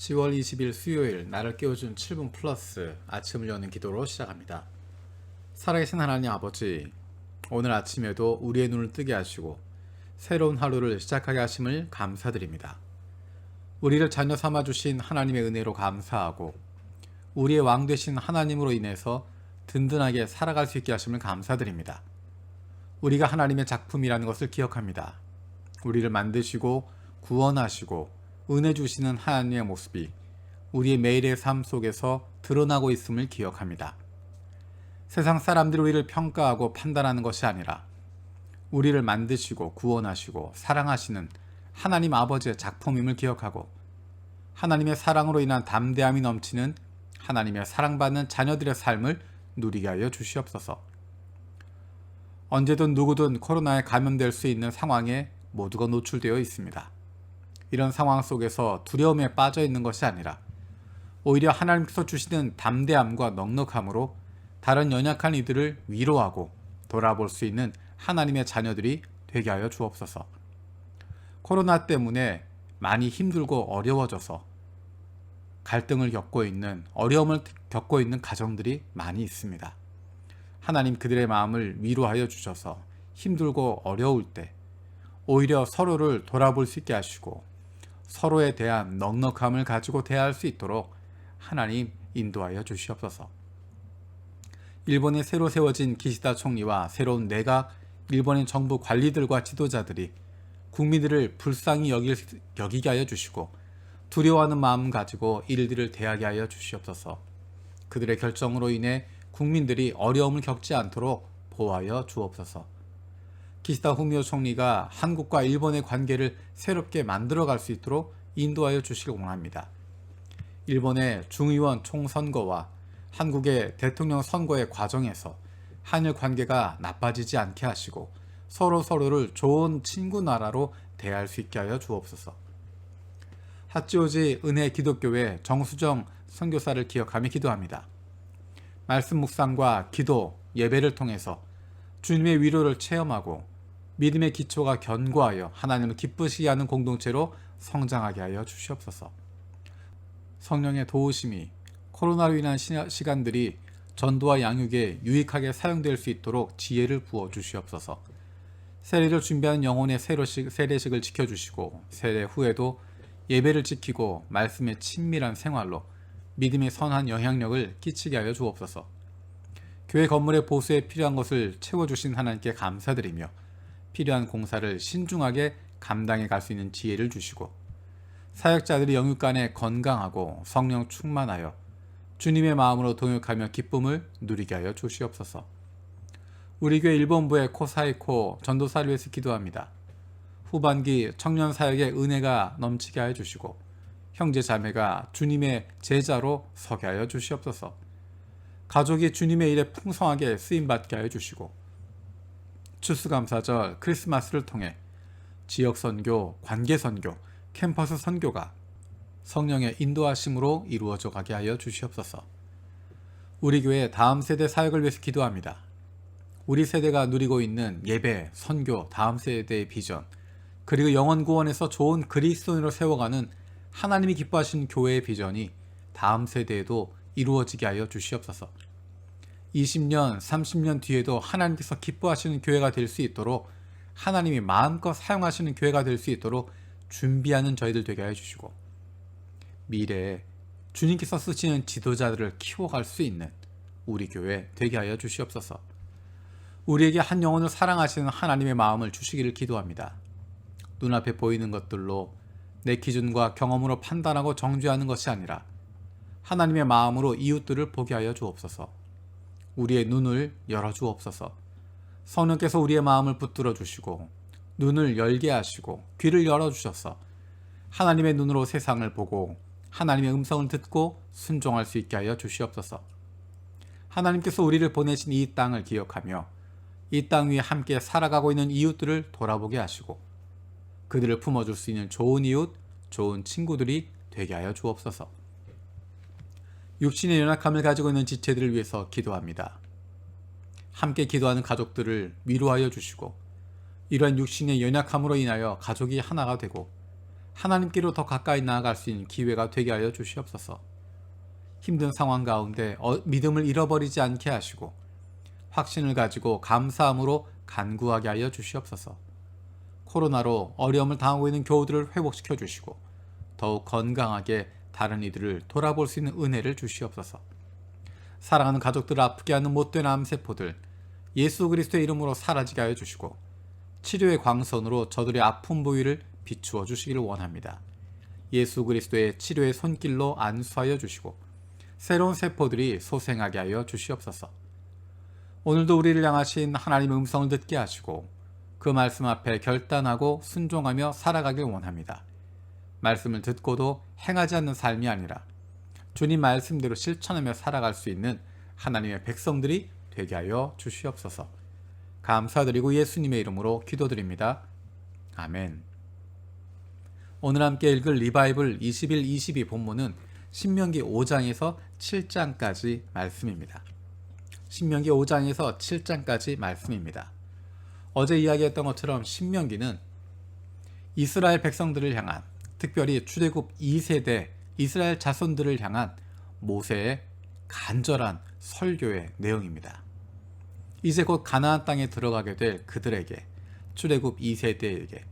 10월 20일 수요일 나를 깨워준 7분 플러스 아침을 여는 기도로 시작합니다. 살아계신 하나님 아버지, 오늘 아침에도 우리의 눈을 뜨게 하시고 새로운 하루를 시작하게 하심을 감사드립니다. 우리를 자녀 삼아주신 하나님의 은혜로 감사하고 우리의 왕 되신 하나님으로 인해서 든든하게 살아갈 수 있게 하심을 감사드립니다. 우리가 하나님의 작품이라는 것을 기억합니다. 우리를 만드시고 구원하시고 은혜 주시는 하나님의 모습이 우리의 매일의 삶 속에서 드러나고 있음을 기억합니다. 세상 사람들이 우리를 평가하고 판단하는 것이 아니라 우리를 만드시고 구원하시고 사랑하시는 하나님 아버지의 작품임을 기억하고 하나님의 사랑으로 인한 담대함이 넘치는 하나님의 사랑받는 자녀들의 삶을 누리게 하여 주시옵소서. 언제든 누구든 코로나에 감염될 수 있는 상황에 모두가 노출되어 있습니다. 이런 상황 속에서 두려움에 빠져 있는 것이 아니라 오히려 하나님께서 주시는 담대함과 넉넉함으로 다른 연약한 이들을 위로하고 돌아볼 수 있는 하나님의 자녀들이 되게 하여 주옵소서. 코로나 때문에 많이 힘들고 어려워져서 갈등을 겪고 있는, 어려움을 겪고 있는 가정들이 많이 있습니다. 하나님 그들의 마음을 위로하여 주셔서 힘들고 어려울 때 오히려 서로를 돌아볼 수 있게 하시고 서로에 대한 넉넉함을 가지고 대할 수 있도록 하나님 인도하여 주시옵소서. 일본에 새로 세워진 기시다 총리와 새로운 내각, 일본의 정부 관리들과 지도자들이 국민들을 불쌍히 여기게 하여 주시고 두려워하는 마음 가지고 일들을 대하게 하여 주시옵소서. 그들의 결정으로 인해 국민들이 어려움을 겪지 않도록 보호하여 주옵소서. 기시다 후미오 총리가 한국과 일본의 관계를 새롭게 만들어갈 수 있도록 인도하여 주시길 원합니다. 일본의 중의원 총선거와 한국의 대통령 선거의 과정에서 한일 관계가 나빠지지 않게 하시고 서로를 좋은 친구 나라로 대할 수 있게 하여 주옵소서. 하치오지 은혜 기독교회 정수정 선교사를 기억하며 기도합니다. 말씀 묵상과 기도, 예배를 통해서 주님의 위로를 체험하고 믿음의 기초가 견고하여 하나님을 기쁘시게 하는 공동체로 성장하게 하여 주시옵소서. 성령의 도우심이 코로나로 인한 시간들이 전도와 양육에 유익하게 사용될 수 있도록 지혜를 부어 주시옵소서. 세례를 준비하는 영혼의 세례식을 지켜주시고 세례 후에도 예배를 지키고 말씀의 친밀한 생활로 믿음의 선한 영향력을 끼치게 하여 주옵소서. 교회 건물의 보수에 필요한 것을 채워주신 하나님께 감사드리며 필요한 공사를 신중하게 감당해 갈 수 있는 지혜를 주시고 사역자들이 영육 간에 건강하고 성령 충만하여 주님의 마음으로 동역하며 기쁨을 누리게 하여 주시옵소서. 우리 교회 일본부의 코사이코 전도사를 위해서 기도합니다. 후반기 청년 사역의 은혜가 넘치게 하여 주시고 형제 자매가 주님의 제자로 서게 하여 주시옵소서. 가족이 주님의 일에 풍성하게 쓰임받게 하여 주시고 추수감사절 크리스마스를 통해 지역선교, 관계선교, 캠퍼스 선교가 성령의 인도하심으로 이루어져 가게 하여 주시옵소서. 우리 교회 다음 세대 사역을 위해서 기도합니다. 우리 세대가 누리고 있는 예배, 선교, 다음 세대의 비전, 그리고 영혼 구원에서 좋은 그리스도인으로 세워가는 하나님이 기뻐하시는 교회의 비전이 다음 세대에도 이루어지게 하여 주시옵소서. 20년, 30년 뒤에도 하나님께서 기뻐하시는 교회가 될 수 있도록 하나님이 마음껏 사용하시는 교회가 될 수 있도록 준비하는 저희들 되게 하여 주시고 미래에 주님께서 쓰시는 지도자들을 키워갈 수 있는 우리 교회 되게 하여 주시옵소서. 우리에게 한 영혼을 사랑하시는 하나님의 마음을 주시기를 기도합니다. 눈앞에 보이는 것들로 내 기준과 경험으로 판단하고 정죄하는 것이 아니라 하나님의 마음으로 이웃들을 보게 하여 주옵소서. 우리의 눈을 열어주옵소서. 성령께서 우리의 마음을 붙들어 주시고 눈을 열게 하시고 귀를 열어주셔서 하나님의 눈으로 세상을 보고 하나님의 음성을 듣고 순종할 수 있게 하여 주시옵소서. 하나님께서 우리를 보내신 이 땅을 기억하며 이 땅 위에 함께 살아가고 있는 이웃들을 돌아보게 하시고 그들을 품어줄 수 있는 좋은 이웃, 좋은 친구들이 되게 하여 주옵소서. 육신의 연약함을 가지고 있는 지체들을 위해서 기도합니다. 함께 기도하는 가족들을 위로하여 주시고 이러한 육신의 연약함으로 인하여 가족이 하나가 되고 하나님께로 더 가까이 나아갈 수 있는 기회가 되게 하여 주시옵소서. 힘든 상황 가운데 믿음을 잃어버리지 않게 하시고 확신을 가지고 감사함으로 간구하게 하여 주시옵소서. 코로나로 어려움을 당하고 있는 교우들을 회복시켜 주시고 더욱 건강하게 다른 이들을 돌아볼 수 있는 은혜를 주시옵소서. 사랑하는 가족들을 아프게 하는 못된 암세포들 예수 그리스도의 이름으로 사라지게 하여 주시고 치료의 광선으로 저들의 아픈 부위를 비추어 주시기를 원합니다. 예수 그리스도의 치료의 손길로 안수하여 주시고 새로운 세포들이 소생하게 하여 주시옵소서. 오늘도 우리를 향하신 하나님의 음성을 듣게 하시고 그 말씀 앞에 결단하고 순종하며 살아가길 원합니다. 말씀을 듣고도 행하지 않는 삶이 아니라 주님 말씀대로 실천하며 살아갈 수 있는 하나님의 백성들이 되게 하여 주시옵소서. 감사드리고 예수님의 이름으로 기도드립니다. 아멘. 오늘 함께 읽을 리바이블 21-22 본문은 신명기 5장에서 7장까지 말씀입니다. 신명기 5장에서 7장까지 말씀입니다. 어제 이야기했던 것처럼 신명기는 이스라엘 백성들을 향한, 특별히 출애굽 2세대 이스라엘 자손들을 향한 모세의 간절한 설교의 내용입니다. 이제 곧 가나안 땅에 들어가게 될 그들에게, 출애굽 2세대에게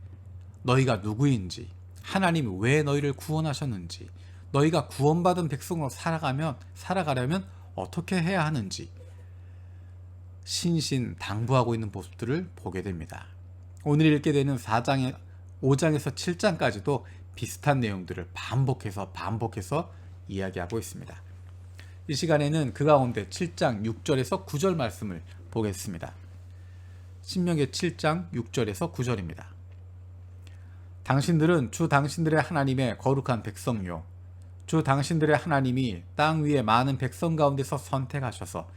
너희가 누구인지, 하나님이 왜 너희를 구원하셨는지, 너희가 구원받은 백성으로 살아가려면 어떻게 해야 하는지 신신당부하고 있는 모습들을 보게 됩니다. 오늘 읽게 되는 5장에서 7장까지도 비슷한 내용들을 반복해서 이야기하고 있습니다. 이 시간에는 그 가운데 7장 6절에서 9절 말씀을 보겠습니다. 신명기 7장 6절에서 9절입니다. 당신들은 주 당신들의 하나님의 거룩한 백성이요 주 당신들의 하나님이 땅 위에 많은 백성 가운데서 선택하셔서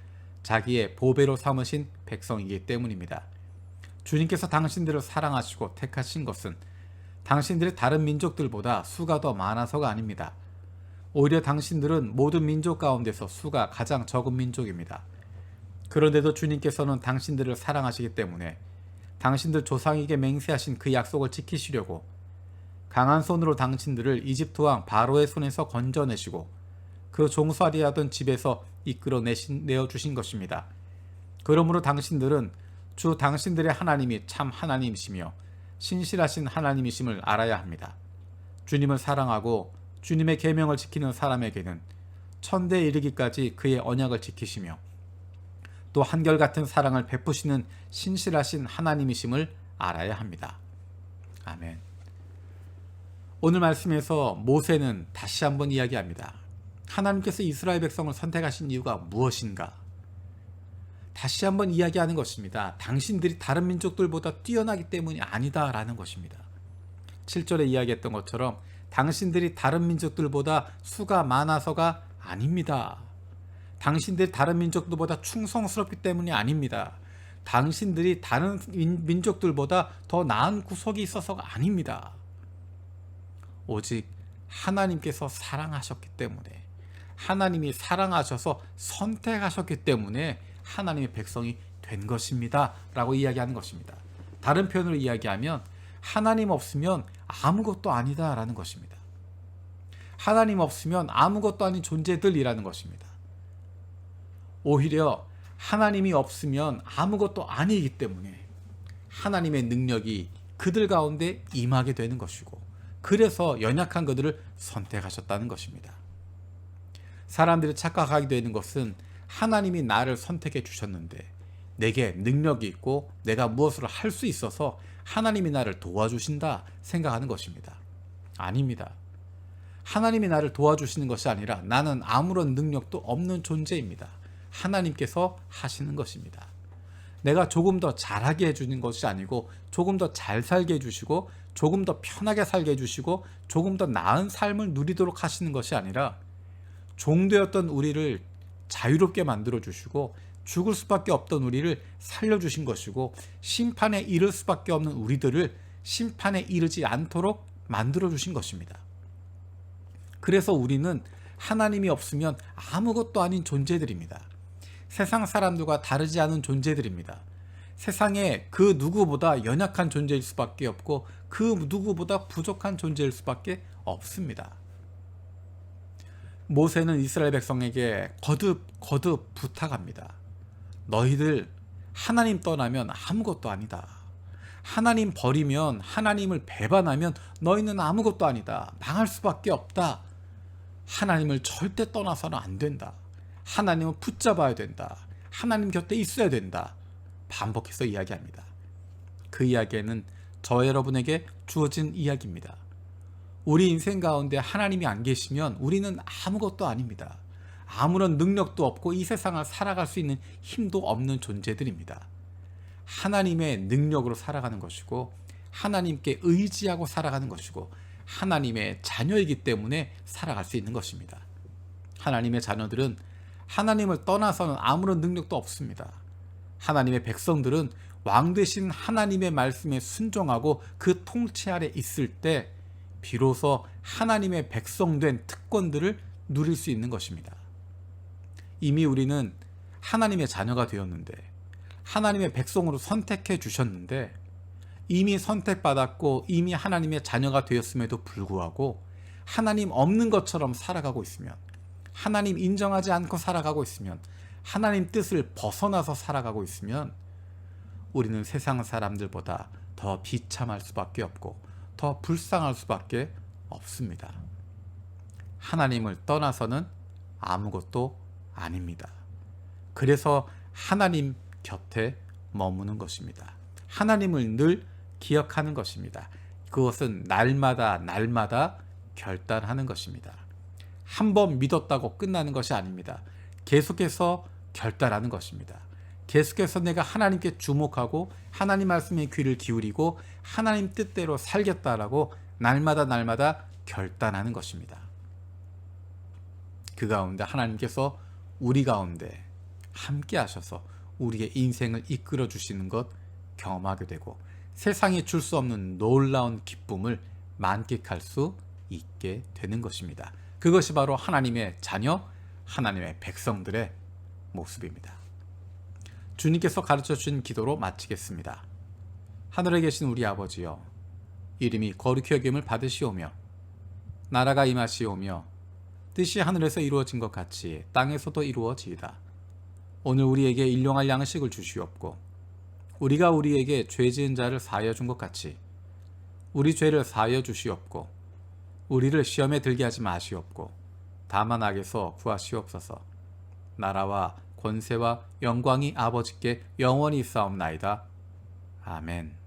자기의 보배로 삼으신 백성이기 때문입니다. 주님께서 당신들을 사랑하시고 택하신 것은 당신들의 다른 민족들보다 수가 더 많아서가 아닙니다. 오히려 당신들은 모든 민족 가운데서 수가 가장 적은 민족입니다. 그런데도 주님께서는 당신들을 사랑하시기 때문에 당신들 조상에게 맹세하신 그 약속을 지키시려고 강한 손으로 당신들을 이집트 왕 바로의 손에서 건져내시고 그 종살이 하던 집에서 이끌어 내어주신 것입니다. 그러므로 당신들은 주 당신들의 하나님이 참 하나님이시며 신실하신 하나님이심을 알아야 합니다. 주님을 사랑하고 주님의 계명을 지키는 사람에게는 천대에 이르기까지 그의 언약을 지키시며 또 한결같은 사랑을 베푸시는 신실하신 하나님이심을 알아야 합니다. 아멘. 오늘 말씀에서 모세는 다시 한번 이야기합니다. 하나님께서 이스라엘 백성을 선택하신 이유가 무엇인가? 다시 한번 이야기하는 것입니다. 당신들이 다른 민족들보다 뛰어나기 때문이 아니다라는 것입니다. 7절에 이야기했던 것처럼 당신들이 다른 민족들보다 수가 많아서가 아닙니다. 당신들이 다른 민족들보다 충성스럽기 때문이 아닙니다. 당신들이 다른 민족들보다 더 나은 구석이 있어서가 아닙니다. 오직 하나님께서 사랑하셨기 때문에, 하나님이 사랑하셔서 선택하셨기 때문에 하나님의 백성이 된 것입니다 라고 이야기하는 것입니다. 다른 표현으로 이야기하면 하나님 없으면 아무것도 아니다 라는 것입니다. 하나님 없으면 아무것도 아닌 존재들이라는 것입니다. 오히려 하나님이 없으면 아무것도 아니기 때문에 하나님의 능력이 그들 가운데 임하게 되는 것이고, 그래서 연약한 그들을 선택하셨다는 것입니다. 사람들이 착각하게 되는 것은 하나님이 나를 선택해 주셨는데 내게 능력이 있고 내가 무엇을 할 수 있어서 하나님이 나를 도와주신다 생각하는 것입니다. 아닙니다. 하나님이 나를 도와주시는 것이 아니라 나는 아무런 능력도 없는 존재입니다. 하나님께서 하시는 것입니다. 내가 조금 더 잘하게 해주는 것이 아니고 조금 더 잘 살게 해주시고 조금 더 편하게 살게 해주시고 조금 더 나은 삶을 누리도록 하시는 것이 아니라 종되었던 우리를 자유롭게 만들어주시고 죽을 수밖에 없던 우리를 살려주신 것이고 심판에 이를 수밖에 없는 우리들을 심판에 이르지 않도록 만들어주신 것입니다. 그래서 우리는 하나님이 없으면 아무것도 아닌 존재들입니다. 세상 사람들과 다르지 않은 존재들입니다. 세상에 그 누구보다 연약한 존재일 수밖에 없고 그 누구보다 부족한 존재일 수밖에 없습니다. 모세는 이스라엘 백성에게 거듭 부탁합니다. 너희들 하나님 떠나면 아무것도 아니다. 하나님 버리면, 하나님을 배반하면 너희는 아무것도 아니다. 망할 수밖에 없다. 하나님을 절대 떠나서는 안 된다. 하나님을 붙잡아야 된다. 하나님 곁에 있어야 된다. 반복해서 이야기합니다. 그 이야기는 저 여러분에게 주어진 이야기입니다. 우리 인생 가운데 하나님이 안 계시면 우리는 아무것도 아닙니다. 아무런 능력도 없고 이 세상을 살아갈 수 있는 힘도 없는 존재들입니다. 하나님의 능력으로 살아가는 것이고 하나님께 의지하고 살아가는 것이고 하나님의 자녀이기 때문에 살아갈 수 있는 것입니다. 하나님의 자녀들은 하나님을 떠나서는 아무런 능력도 없습니다. 하나님의 백성들은 왕 되신 하나님의 말씀에 순종하고 그 통치 아래 있을 때 비로소 하나님의 백성된 특권들을 누릴 수 있는 것입니다. 이미 우리는 하나님의 자녀가 되었는데 하나님의 백성으로 선택해 주셨는데 이미 선택받았고 이미 하나님의 자녀가 되었음에도 불구하고 하나님 없는 것처럼 살아가고 있으면, 하나님 인정하지 않고 살아가고 있으면, 하나님 뜻을 벗어나서 살아가고 있으면 우리는 세상 사람들보다 더 비참할 수밖에 없고 더 불쌍할 수밖에 없습니다. 하나님을 떠나서는 아무것도 아닙니다. 그래서 하나님 곁에 머무는 것입니다. 하나님을 늘 기억하는 것입니다. 그것은 날마다 결단하는 것입니다. 한 번 믿었다고 끝나는 것이 아닙니다. 계속해서 결단하는 것입니다. 계속해서 내가 하나님께 주목하고 하나님 말씀에 귀를 기울이고 하나님 뜻대로 살겠다라고 날마다 결단하는 것입니다. 그 가운데 하나님께서 우리 가운데 함께 하셔서 우리의 인생을 이끌어 주시는 것 경험하게 되고 세상이 줄 수 없는 놀라운 기쁨을 만끽할 수 있게 되는 것입니다. 그것이 바로 하나님의 자녀, 하나님의 백성들의 모습입니다. 주님께서 가르쳐 주신 기도로 마치겠습니다. 하늘에 계신 우리 아버지여, 이름이 거룩히 여김을 받으시오며 나라가 임하시오며 뜻이 하늘에서 이루어진 것 같이 땅에서도 이루어지이다. 오늘 우리에게 일용할 양식을 주시옵고 우리가 우리에게 죄 지은 자를 사하여 준 것 같이 우리 죄를 사하여 주시옵고 우리를 시험에 들게 하지 마시옵고 다만 악에서 구하시옵소서. 나라와 권세와 영광이 아버지께 영원히 있사옵나이다. 아멘.